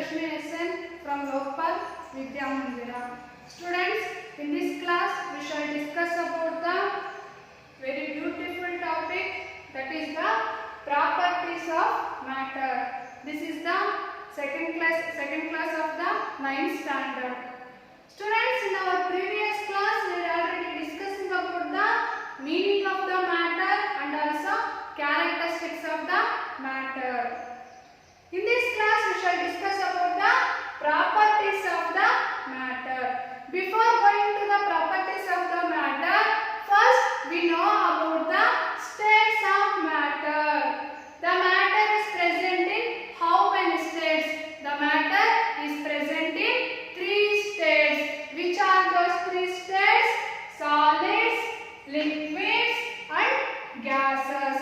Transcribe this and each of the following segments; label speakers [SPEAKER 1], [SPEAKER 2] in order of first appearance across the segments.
[SPEAKER 1] Lakshmi SN from Lokpal Vidya Mandira. Students, in this class we shall discuss about the very beautiful topic, that is the properties of matter. This is the second class of the 9th standard. Students, in our previous class we are already discussing about the meaning of the matter and also characteristics of the matter. In this class we shall discuss about the properties of the matter. Before going to the properties of the matter, first we know about the states of matter. The matter is present in how many states? The matter is present in 3 states. Which are those 3 states? Solids, liquids and gases.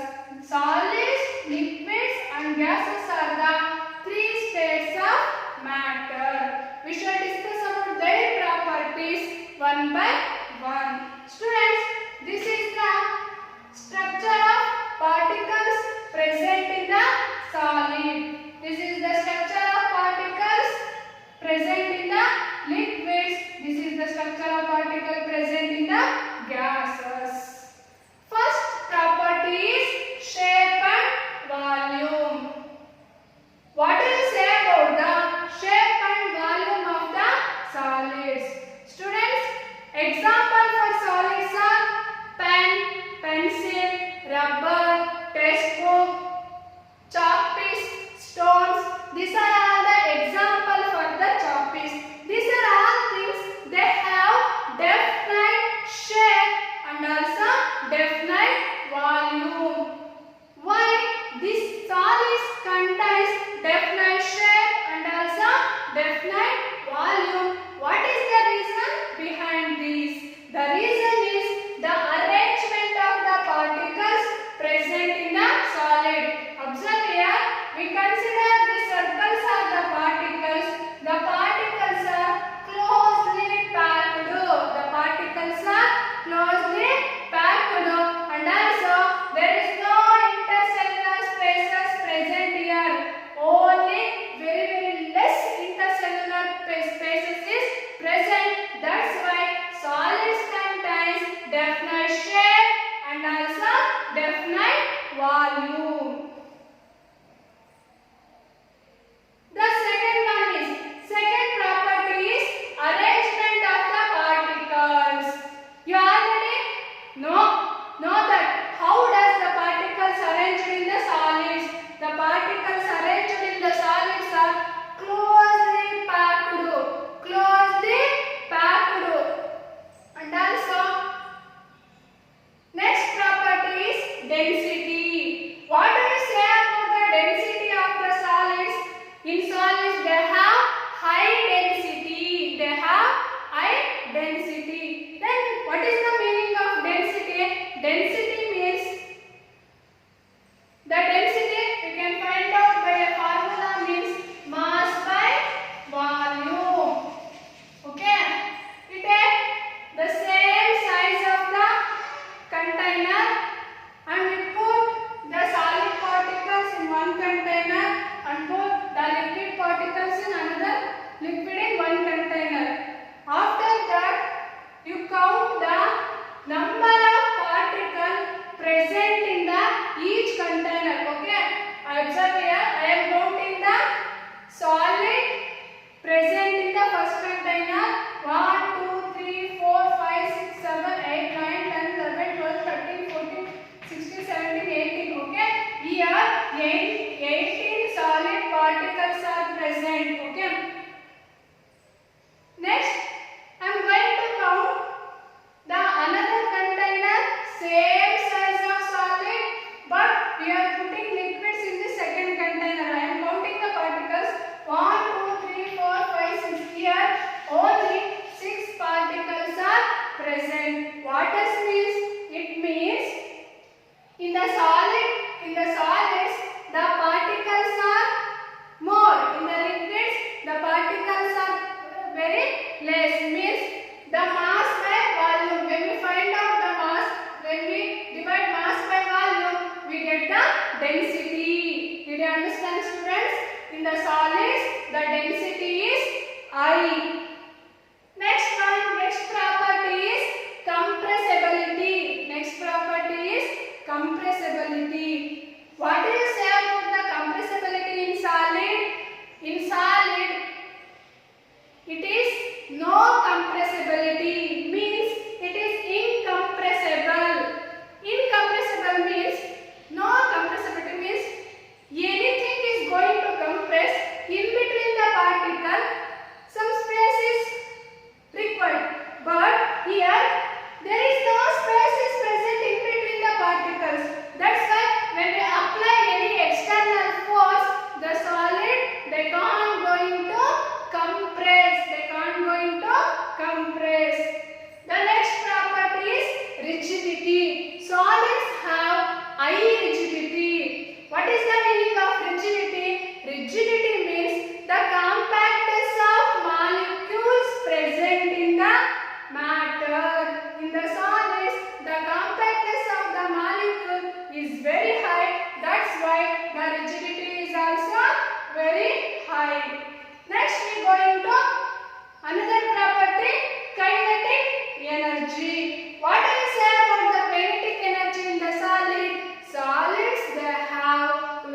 [SPEAKER 1] Solids, liquids and gases are the 3 states of matter. We shall discuss about their properties one by one. Students, this is the structure of particles present in the solid. This is the structure of particles present in the liquids. This is the structure of particles present in the gases. First property is shape and volume. What do you say about the shape and volume of the solids? Students, example for solids are pen, pencil, rubber, textbook, chalk piece, stones. These are all the example for the chalk piece. These are all things they have definite shape and also definite volume. Why? This solids contains definite shape and also definite volume. What is the reason behind this? The reason is the arrangement of the particles present in the solid. Observe here, we consider the circles are the particles. The particles are closely packed. The particles are closely packed and also there is no intercellular spaces present here. Only very less intercellular spaces is present. That's why solids contains definite shape and also definite volume. The second property is arrangement of the particles. You already know that how does the particles arranged in the solids? The particles arranged in the solids are closely packed. And also next property is density. What do you say about the density of the solids? In solids they have high density. Then what is the meaning of density? Density means the density we can find out by a formula, means mass by volume. Okay, we take the same size of the container and we put the solid particles in one container and put the liquid particles in another liquid in one container. After that, you count the number of particles present in the each container. Okay, observe here, I am counting the solid present in the first container. 1, 2, 3, 4, 5, 6, 7, 8, 9, 10, 11, 12, 13, 14, 16, 17, 18. Okay, here 18 solid particles are present. Okay. Next, I am going to count the another container, same size of solid, but we are putting liquids in the second container. I am counting the particles. 1, 2, 3, 4, 5, 6. Here only 6 particles are present. What does means? It means in the solids the particles are more. In the liquids the particles are very less. Means the mass by volume. When we find out the mass, when we divide mass by volume, we get the density. Did you understand, students? In the solids, the density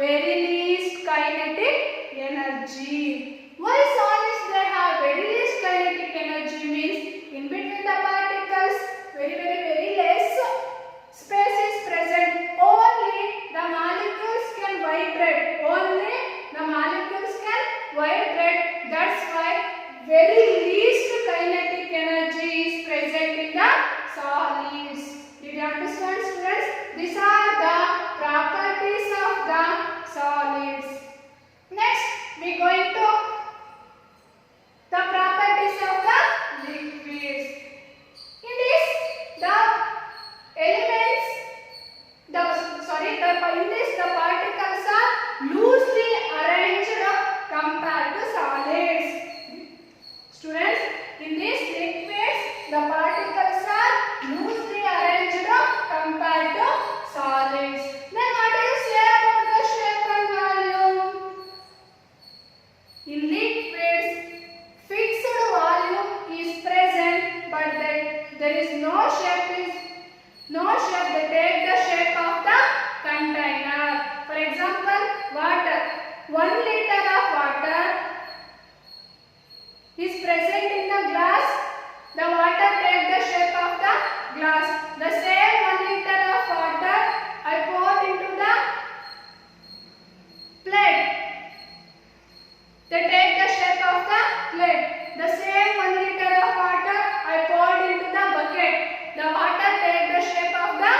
[SPEAKER 1] very least kinetic energy. Why solids they have very least kinetic energy means in between the particles very less space is present. Only the molecules can vibrate. Only the molecules can vibrate. That's why very least kinetic energy is present in the solids. Did you understand, students? These are the properties of the solids. Next, we are going to the properties of the liquids. In this, the elements, the particles are loosely arranged compared to solids. Students, in these liquids, the particles are loosely arranged compared to solids. Then what do you say about the shape and volume? In liquids, fixed volume is present, but there is no shape. They take the shape of the container. For example, water. 1 liter of water is present in the glass. The water takes the shape of the glass. The same 1 liter of water I poured into the plate. They take the shape of the plate. The same 1 liter of water I poured into the bucket. The water takes the shape of the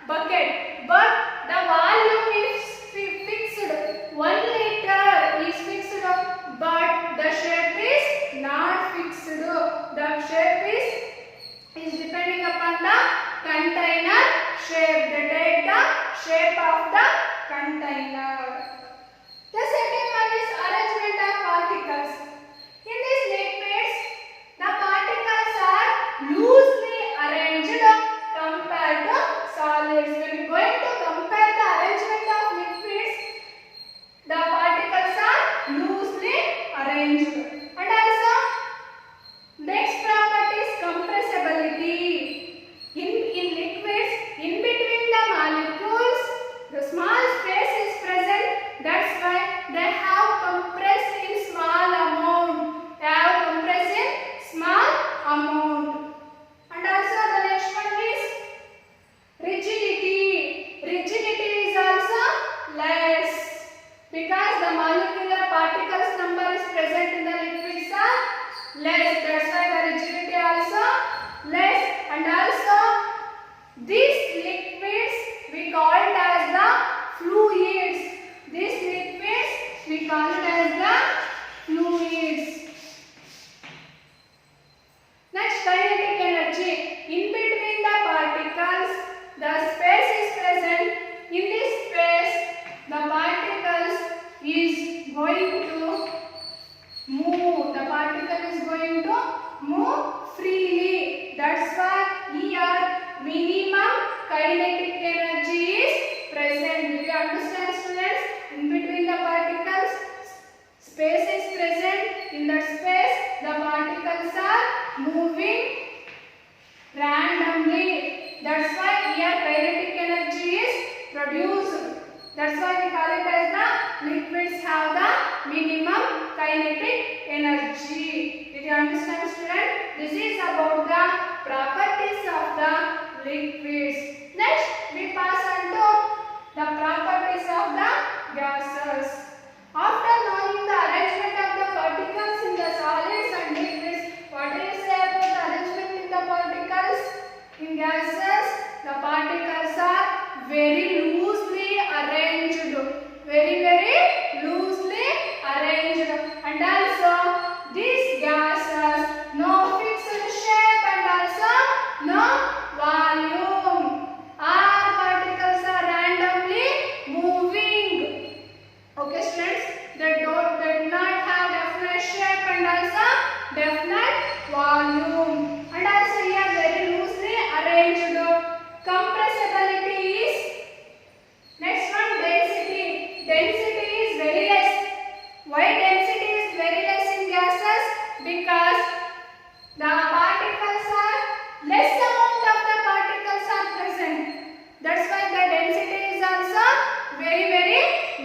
[SPEAKER 1] bucket. But the volume is fixed. 1 liter is fixed, but the shape is not fixed. The shape is depending upon the container shape. They take the shape of the container. The second one is arrangement of particles. In these liquids, the particles are loosely arranged compared to solids. When we are going to compare the arrangement of liquids, the particles are loosely arranged. And also, next property is compressibility. In liquids, in between the molecules, the small space is present. That's why they have compressed in small amount. They have compressed in small amount. And also the next one is rigidity. Rigidity is also less because the molecular particles number is present in the liquids are less. That's why the rigidity also less. And also these liquids we call it as the fluids. These liquids we call it as the fluids. Next, kinetic energy. In between the particles, the space is present. In this space, the particles is going to move. The particle is going to move freely. That's why here minimum kinetic energy is present. Do you understand, students? In between the particles, space is present. In that space, the particles are moving randomly. That's why here kinetic energy is produced. That's why we call it as the liquids have the minimum kinetic energy. Did you understand, student? This is about the properties of the liquids. Next, we pass on to the properties of the gases. After knowing the arrangement of the particles in the solids and liquids, what do you say about the arrangement in the particles? In gases, the particles are very loosely arranged. Very loosely arranged. And also, these gases, no fixed shape and also no volume. All particles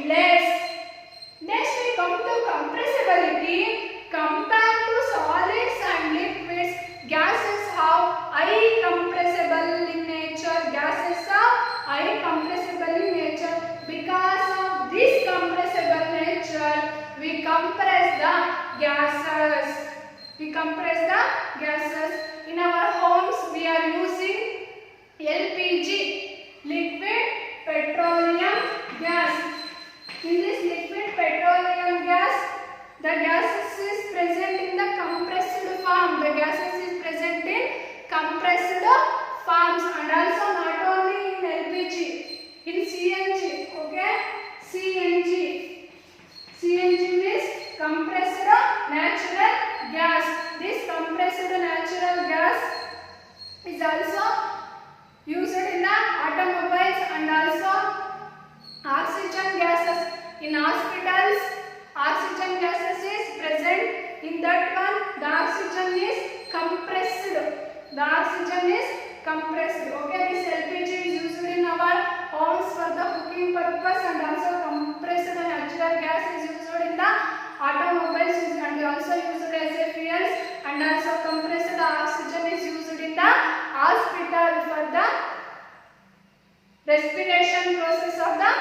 [SPEAKER 1] less. Next we come to compressibility. Compared to solids and liquids, gases have high compressible in nature. Gases are high compressible in nature. Because of this compressible nature, we compress the gases. We compress the gases. In our homes, we are using LPG, liquid petroleum gas. In this liquid petroleum gas, the gases is present in the compressed form. The gases is present in compressed forms, and also not only in LPG, in CNG. Okay, CNG. CNG means compressed natural gas. This compressed natural gas is also used in the automobiles, and also oxygen gases in hospitals. Oxygen gases is present. In that one, the oxygen is compressed. The oxygen is compressed. Okay, this LPG is used in our homes for the cooking purpose, and also compressed natural gas is used in the automobiles, and also used as a fuel, and also compressed oxygen is used in the hospital for the respiration process of the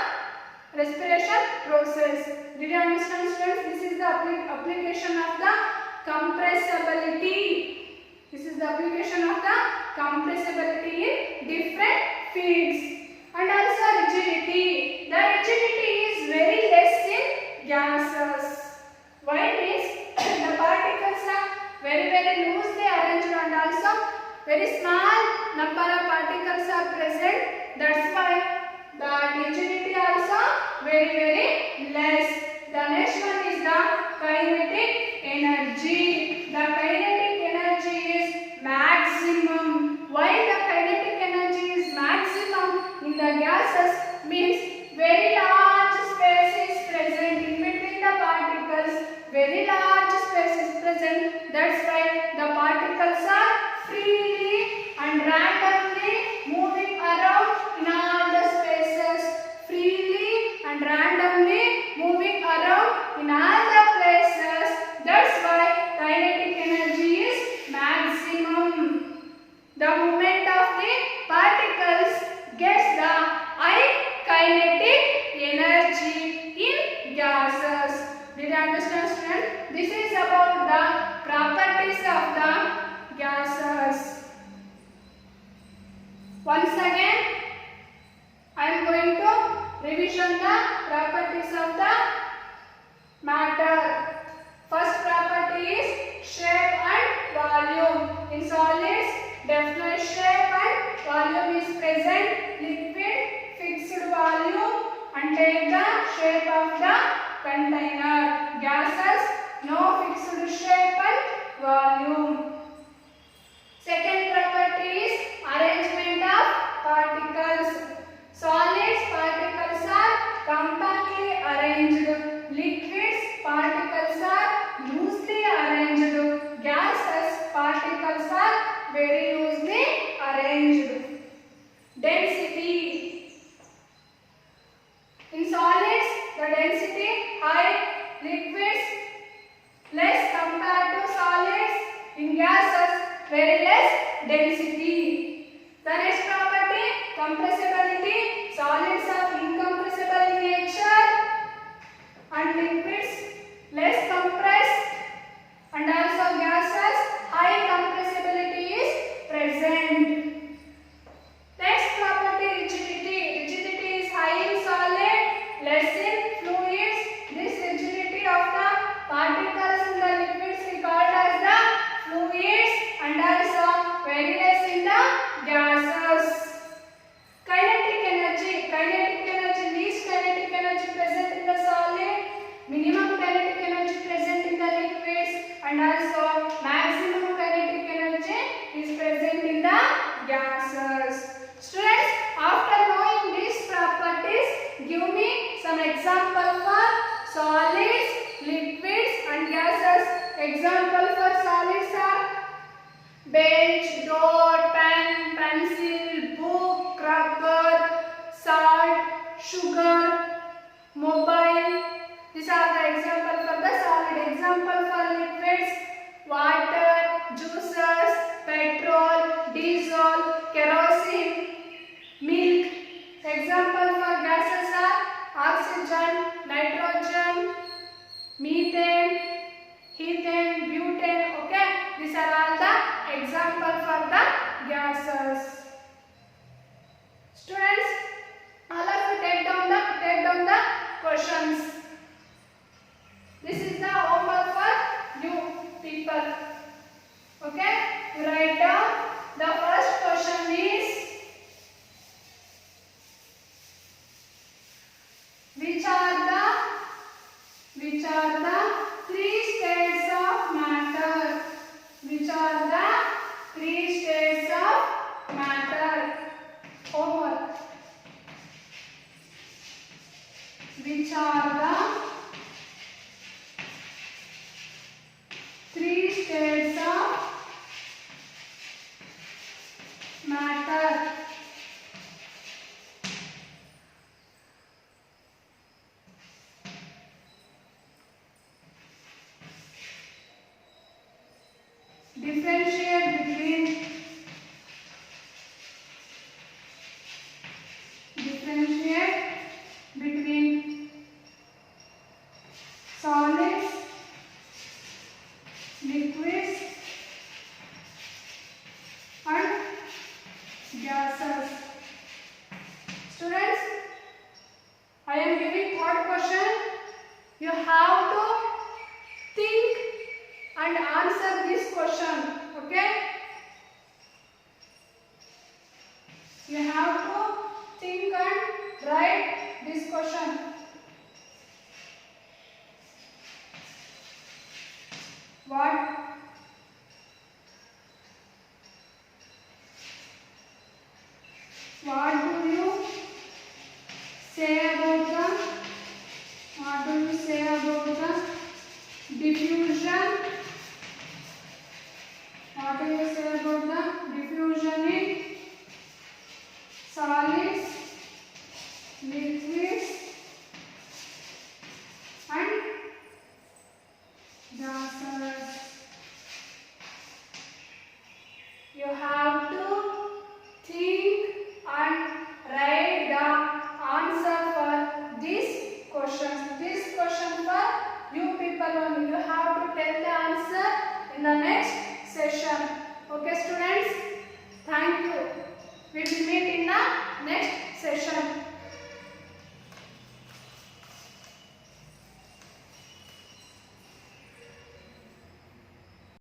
[SPEAKER 1] respiration process. Did you understand, students? This is the application of the compressibility. This is the application of the compressibility in different fields. And also rigidity. The rigidity is very less in gases. Why means the particles are very loosely arranged, and also very small number of particles are present. That's why the rigidity also very less. The next one is the kinetic energy. The kinetic energy is maximum. Why the kinetic energy is maximum in the gases? Means very large space is present in between the particles. Very large space is present. That's why the particles are freely and randomly moving around in all the spaces. Freely and randomly moving around in all the places. That's why kinetic energy is maximum. The movement of the particles gets the high kinetic energy in gases. Did you understand, student? This is about the properties of the gases. Once again, I am going to revision the properties of the matter. First property is shape and volume. In solids, definite shape and volume is present. Liquid, fixed volume and take the shape of the container. Gases, no fixed shape and volume. Second property is arrangement of particles. Solids, particles are compactly arranged. Liquids, particles are loosely arranged. Gases, particles are very loosely arranged. Density. In solids, the density high. Liquids, less compared to solids. In gases, very less density. The next property, compressibility. Solids are incompressible in nature, and liquids less compressed, and also gases high compressibility is present. Next property, rigidity. Rigidity is high in solid, less in fluids. This rigidity of the particles in the liquids we called as the fluids, and also very less in the gases. Kinetic energy. Kinetic energy, least kinetic energy present in the solid, minimum kinetic energy present in the liquids, and also maximum kinetic energy is present in the gases. Students, after knowing these properties, give me some example for solids, liquids and gases. Example for solids are bench, door, pen, pencil, book, rubber, salt, sugar, mobile. nitrogen, methane, ethane, butane. Okay, these are all the example for the gases. Students, all of you take down the questions. This is the homework for you people. Okay, you write down. The first question is, which are the three states of matter? Which are the three states of matter? Homework. Which are the three states of matter? Differentiate between solids, liquids and gases. Students, I am giving third question. You have to think and answer this question. Okay? You have to think and write this question. What do you say about the diffusion? What do you say about the diffusion in solids, liquids and gases? You have to think and write the answer for these questions. This question for you people only. You have to tell the answer in the next session. Okay, students.